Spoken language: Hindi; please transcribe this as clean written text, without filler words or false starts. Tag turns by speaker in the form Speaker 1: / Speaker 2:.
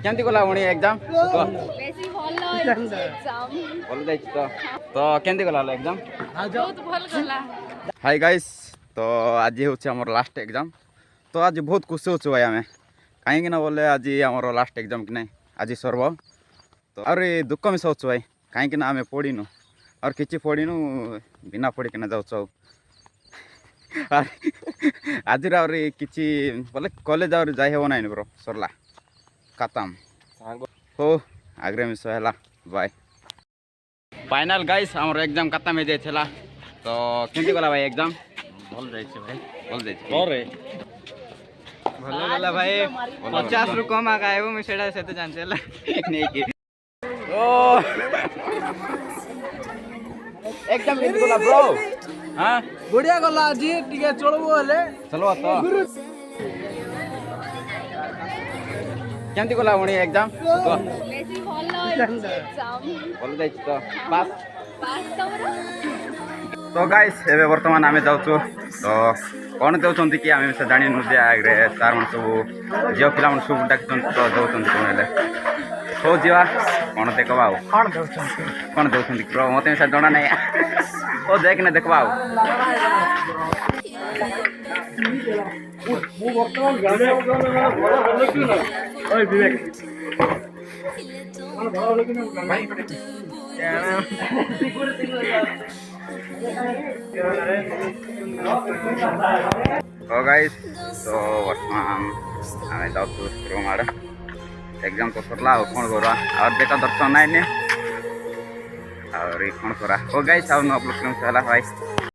Speaker 1: केमती गला पुणी एग्जाम
Speaker 2: बेसी भल
Speaker 1: जाइछ तो केमती गला एग्जाम
Speaker 2: बहुत भल गला।
Speaker 1: हाय गाइस तो आज हूँ आम लास्ट एग्जाम तो आज बहुत खुशी होचु भाई आम कहीं बोले आज आम लास्ट एग्जाम कि ना आज सर्व तो आर दुख मिस होचु भाई कहीं आम पढ़ीनु और किसी पढ़ीनु बिना पढ़ी जाऊँ आज किसी बोले कॉलेज आर जाई हेब ना ब्रो सरला खत्म हो आग्रे मिस है बाय फाइनल गाइस आम एग्जाम खत्म हो जाइए तो केमती गला भाई एग्जाम
Speaker 3: भल जाइए भाई
Speaker 1: भल जाइए
Speaker 3: भल गला भाई 50 रु कम आगा आइबो मैं सेडा से तो जानछे ला
Speaker 1: नहीं की ओ एग्जाम केमती गला ब्रो हां
Speaker 3: बढ़िया गला आज टिके चलबो हले
Speaker 1: चलो तो केमती गला पुणी एग्जाम तो
Speaker 2: बेसी भल एग्जाम
Speaker 1: जाइछ तो पास
Speaker 2: पास तमरा
Speaker 1: तो गाइस एबे वर्तमान आमे जाउछु तो कौन जाउछन्ति कि आमे से जानि नु जे आग्रे सार मन सब जियो पिला मन सब डाकछन तो जाउछन्ति कोनले हो जिवा कौन देखबा कौन जाउछन्ति प्रो मते से जणा नै ओ देख ने देखबा
Speaker 3: मु वर्तमान गाने ओए विवेक
Speaker 1: तो गाइस तो वर्तमान आमे जाउछु रूम आड़े एग्जाम तो सरला कौन करा और देखा दर्शन नाइन और कौन करा ओ गाइस आउ न अपलोड करम भाई।